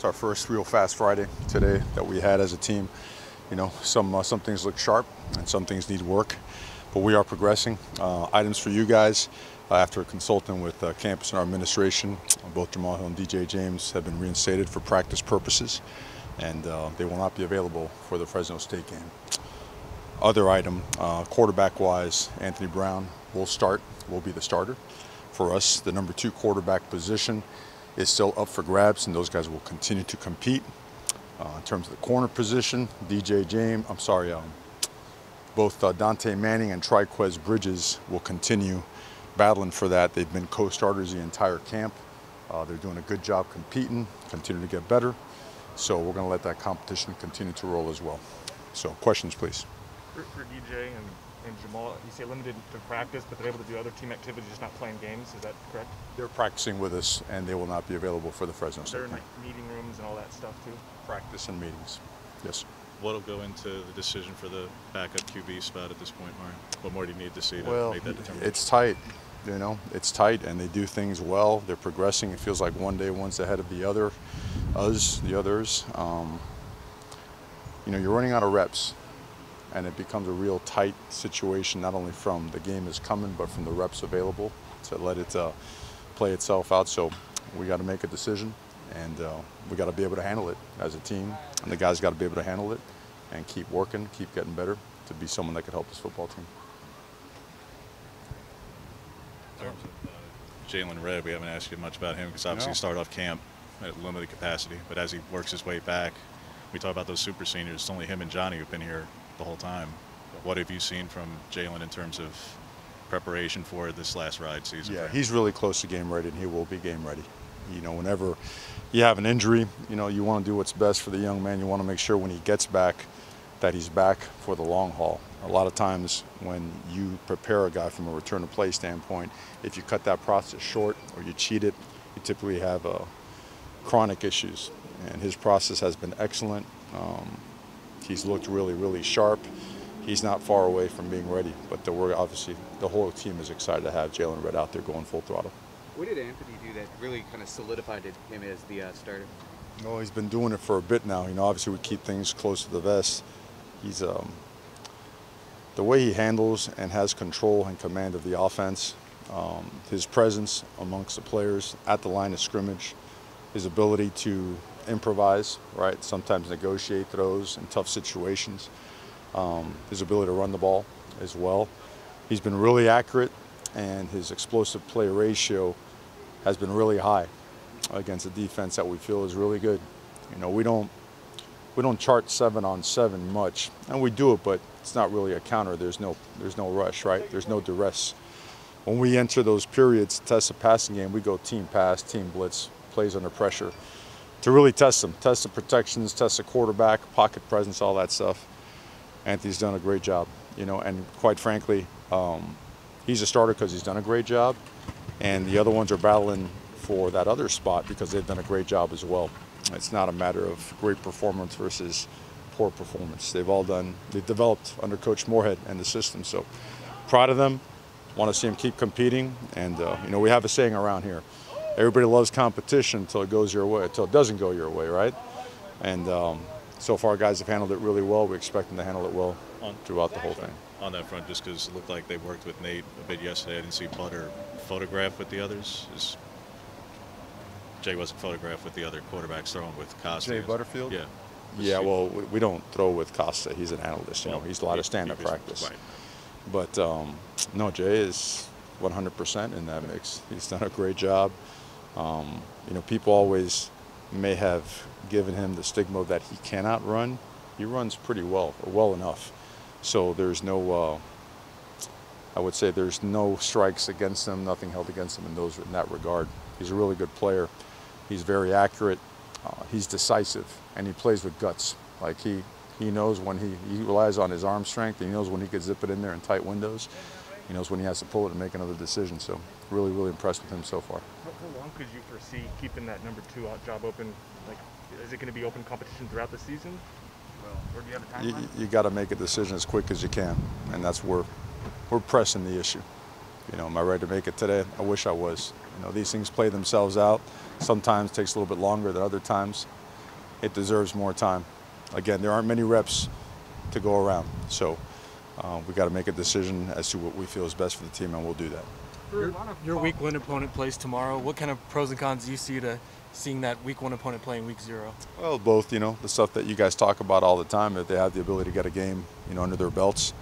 It's our first real fast Friday today that we had as a team. You know, some things look sharp and some things need work, but we are progressing. Items for you guys, after consulting with campus and our administration, both Jamal Hill and DJ James have been reinstated for practice purposes, and they will not be available for the Fresno State game. Other item, quarterback-wise, Anthony Brown will be the starter. For us, the number 2 quarterback position is still up for grabs, and those guys will continue to compete. In terms of the corner position, both Dante Manning and Triquez Bridges will continue battling for that. They've been co-starters the entire camp. They're doing a good job competing, continue to get better. So we're going to let that competition continue to roll as well. So questions, please. For DJ and Jamal, you say limited to practice, but they're able to do other team activities, just not playing games. Is that correct? They're practicing with us, and they will not be available for the Fresno State game. They're in like meeting rooms and all that stuff too? Practice and meetings, yes. What will go into the decision for the backup QB spot at this point, Mario? What more do you need to see to make that determination? It's tight, you know. It's tight, and they do things well. They're progressing. It feels like one day one's ahead of the others. You know, you're running out of reps, and it becomes a real tight situation, not only from the game is coming, but from the reps available to let it play itself out. So we got to make a decision, and we got to be able to handle it as a team, and the guys got to be able to handle it and keep working, keep getting better to be someone that could help this football team. In terms of Jalen Redd, we haven't asked you much about him because obviously he started off camp at limited capacity, but as he works his way back, we talk about those super seniors. It's only him and Johnny who've been here the whole time. What have you seen from Jalen in terms of preparation for this last ride season? Yeah, he's really close to game ready, and he will be game ready. You know, whenever you have an injury, you know, you want to do what's best for the young man. You want to make sure when he gets back that he's back for the long haul. A lot of times when you prepare a guy from a return to play standpoint, if you cut that process short or you cheat it, you typically have chronic issues. And his process has been excellent. He's looked really, really sharp. He's not far away from being ready, but obviously the whole team is excited to have Jalen Redd out there going full throttle. What did Anthony do that really kind of solidified him as the starter? Well, he's been doing it for a bit now. You know, obviously we keep things close to the vest. He's the way he handles and has control and command of the offense, his presence amongst the players at the line of scrimmage, his ability to improvise, right? Sometimes negotiate throws in tough situations. His ability to run the ball as well. He's been really accurate, and his explosive play ratio has been really high against a defense that we feel is really good. You know, we don't chart 7-on-7 much, and we do it, but it's not really a counter. There's no rush, right? There's no duress. When we enter those periods, test the passing game, we go team pass, team blitz, plays under pressure, to really test them, test the protections, test the quarterback, pocket presence, all that stuff. Anthony's done a great job, you know, and quite frankly, he's a starter because he's done a great job, and the other ones are battling for that other spot because they've done a great job as well. It's not a matter of great performance versus poor performance. They've developed under Coach Moorhead and the system, so proud of them, want to see them keep competing, and you know, we have a saying around here, everybody loves competition until it goes your way, until it doesn't go your way, right? And so far, guys have handled it really well. We expect them to handle it well throughout the whole thing. On that front, just because it looked like they worked with Nate a bit yesterday, I didn't see Butter photographed with the others. Jay wasn't photographed with the other quarterbacks throwing with Costa. Jay Butterfield? Yeah. Yeah, well, we don't throw with Costa. He's an analyst, you know. He's a lot of stand-up practice. Right. But, no, Jay is 100% in that mix. He's done a great job. You know, people always may have given him the stigma that he cannot run. He runs pretty well, or well enough. So there's no, I would say there's no strikes against him, nothing held against him in that regard. He's a really good player. He's very accurate. He's decisive, and he plays with guts. Like he knows when he relies on his arm strength. He knows when he can zip it in there in tight windows. He knows when he has to pull it and make another decision. So really, really impressed with him so far. How long could you foresee keeping that number 2 job open? Like, is it going to be open competition throughout the season? Or do you have a timeline? You got to make a decision as quick as you can, and that's where we're pressing the issue. You know, am I ready to make it today? I wish I was. You know, these things play themselves out. Sometimes it takes a little bit longer than other times. it deserves more time. Again, there aren't many reps to go around, so we got to make a decision as to what we feel is best for the team, and we'll do that. Your week 1 opponent plays tomorrow. What kind of pros and cons do you see to seeing that week 1 opponent play in week 0? Well, both, the stuff that you guys talk about all the time, that they have the ability to get a game, under their belts,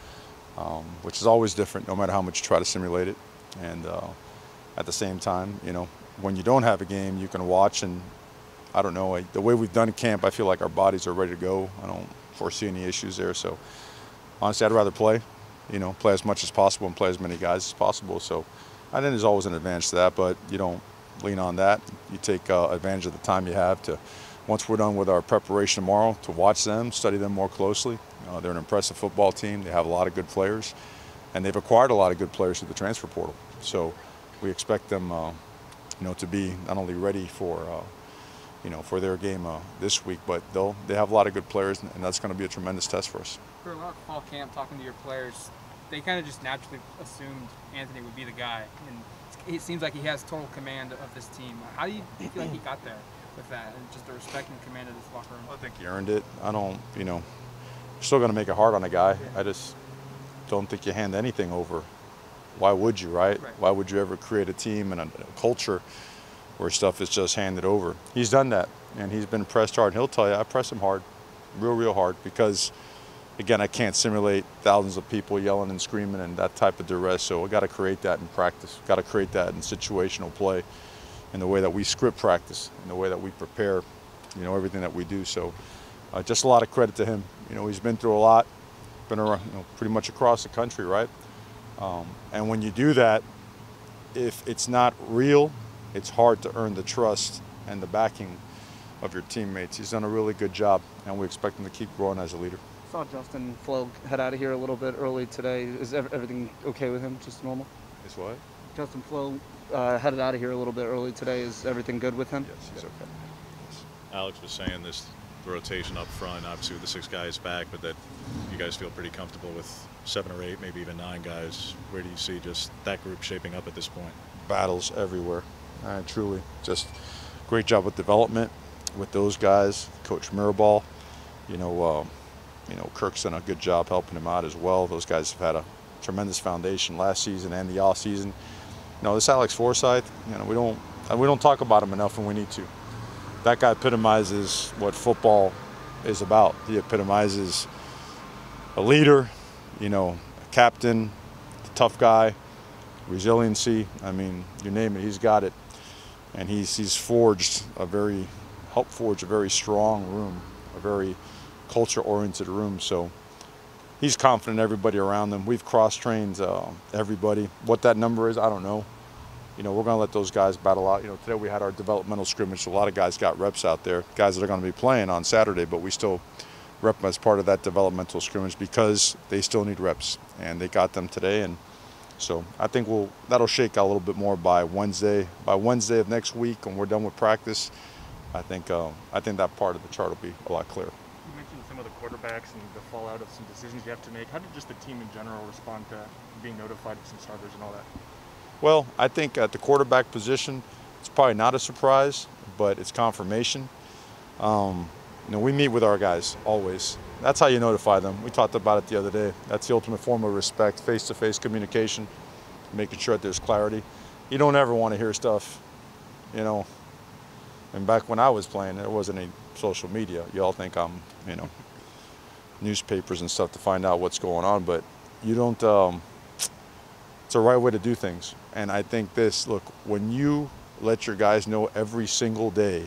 which is always different no matter how much you try to simulate it. And at the same time, when you don't have a game, you can watch, and I don't know, the way we've done camp, I feel like our bodies are ready to go. I don't foresee any issues there. So honestly, I'd rather play as much as possible and play as many guys as possible. So I think there's always an advantage to that, but you don't lean on that. You take advantage of the time you have to, once we're done with our preparation tomorrow, to watch them, study them more closely. They're an impressive football team. They have a lot of good players, and they've acquired a lot of good players through the transfer portal. So we expect them, to be not only ready for, for their game this week, but they have a lot of good players, and that's going to be a tremendous test for us. For a lot of fall camp, talking to your players, they kind of just naturally assumed Anthony would be the guy, and it seems like he has total command of this team. How do you feel like he got there with that, and just the respect and command of this locker room? I think he earned it. I don't, you're still going to make it hard on a guy. I just don't think you hand anything over. Why would you, right? Why would you ever create a team and a culture where stuff is just handed over? He's done that, and he's been pressed hard. He'll tell you, I press him hard, real hard, because again, I can't simulate thousands of people yelling and screaming and that type of duress. So I got to create that in practice. Got to create that in situational play, in the way that we script practice, in the way that we prepare, everything that we do. So just a lot of credit to him. He's been through a lot, been around, pretty much across the country, right? And when you do that, if it's not real, it's hard to earn the trust and the backing of your teammates. He's done a really good job, and we expect him to keep growing as a leader. Saw Justin Flo head out of here a little bit early today. Is everything okay with him? Just normal? Is what? Justin Flo headed out of here a little bit early today. Is everything good with him? Yes, he's okay. Yes. Alex was saying the rotation up front, obviously with the 6 guys back, but that you guys feel pretty comfortable with 7 or 8, maybe even 9 guys. Where do you see just that group shaping up at this point? Battles everywhere. Truly, just great job with development with those guys. Coach Mario, Kirk's done a good job helping him out as well. Those guys have had a tremendous foundation last season and the off season. This Alex Forsyth, we don't talk about him enough, and we need to. That guy epitomizes what football is about. He epitomizes a leader, a captain, a tough guy, resiliency. I mean, you name it, he's got it. And he's helped forge a very strong room, a very culture-oriented room. So he's confident in everybody around them. We've cross-trained everybody. What that number is, I don't know. We're going to let those guys battle out. Today we had our developmental scrimmage, so a lot of guys got reps out there, guys that are going to be playing on Saturday, but we still rep them as part of that developmental scrimmage because they still need reps, and they got them today. And so I think that'll shake out a little bit more by Wednesday. By Wednesday of next week, when we're done with practice, I think that part of the chart will be a lot clearer. You mentioned some of the quarterbacks and the fallout of some decisions you have to make. How did just the team in general respond to being notified of some starters and all that? Well, I think at the quarterback position, it's probably not a surprise, but it's confirmation. We meet with our guys always. That's how you notify them. We talked about it the other day. That's the ultimate form of respect, face-to-face communication, making sure that there's clarity. You don't ever want to hear stuff, And back when I was playing, there wasn't any social media. You all think I'm, newspapers and stuff to find out what's going on, but you don't. It's the right way to do things. And I think look, when you let your guys know every single day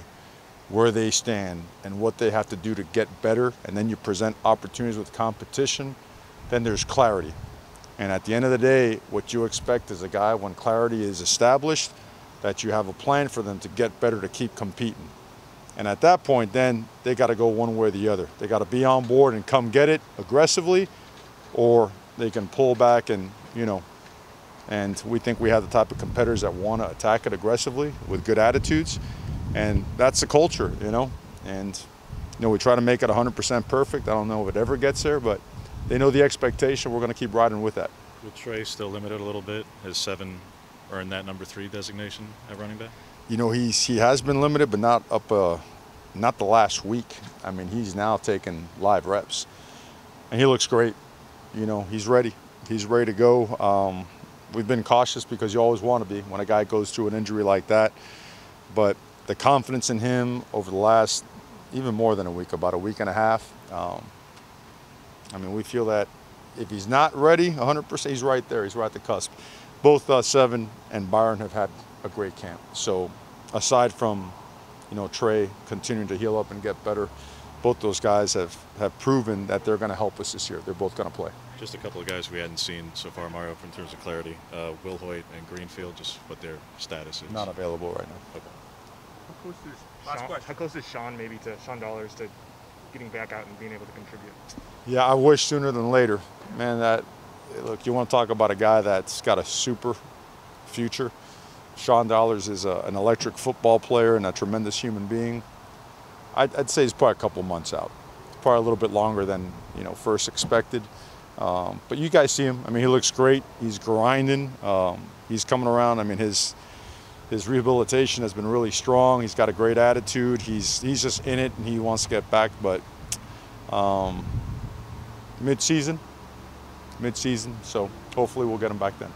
where they stand and what they have to do to get better, and then you present opportunities with competition, then there's clarity. And at the end of the day, what you expect as a guy, when clarity is established, that you have a plan for them to get better, to keep competing. And at that point, then they got to go one way or the other. They got to be on board and come get it aggressively, or they can pull back and, and we think we have the type of competitors that want to attack it aggressively with good attitudes. And that's the culture, And, we try to make it 100% perfect. I don't know if it ever gets there, but they know the expectation. We're going to keep riding with that. Will Trey still limited a little bit? Has 7 earned that number 3 designation at running back? He has been limited, but not up not the last week. I mean, he's now taking live reps, and he looks great. You know, he's ready. He's ready to go. We've been cautious because you always want to be when a guy goes through an injury like that. But the confidence in him over the last, even more than a week, about a week and a half, I mean, we feel that if he's not ready 100%, he's right there. He's right at the cusp. Both Seven and Byron have had a great camp. So aside from, you know, Trey continuing to heal up and get better, both those guys have proven that they're going to help us this year. They're both going to play. Just a couple of guys we hadn't seen so far, Mario, in terms of clarity. Will Hoyt and Greenfield, just what their status is. Not available right now. Okay. How close is Sean maybe to Sean Dollars to getting back out and being able to contribute? Yeah, I wish sooner than later. Man, look, you want to talk about a guy that's got a super future. Sean Dollars is an electric football player and a tremendous human being. I'd say he's probably a couple months out. Probably a little bit longer than, you know, first expected. But you guys see him. I mean, he looks great. He's grinding. He's coming around. I mean, his rehabilitation has been really strong. He's got a great attitude. He's just in it, and he wants to get back. But mid-season. So hopefully we'll get him back then.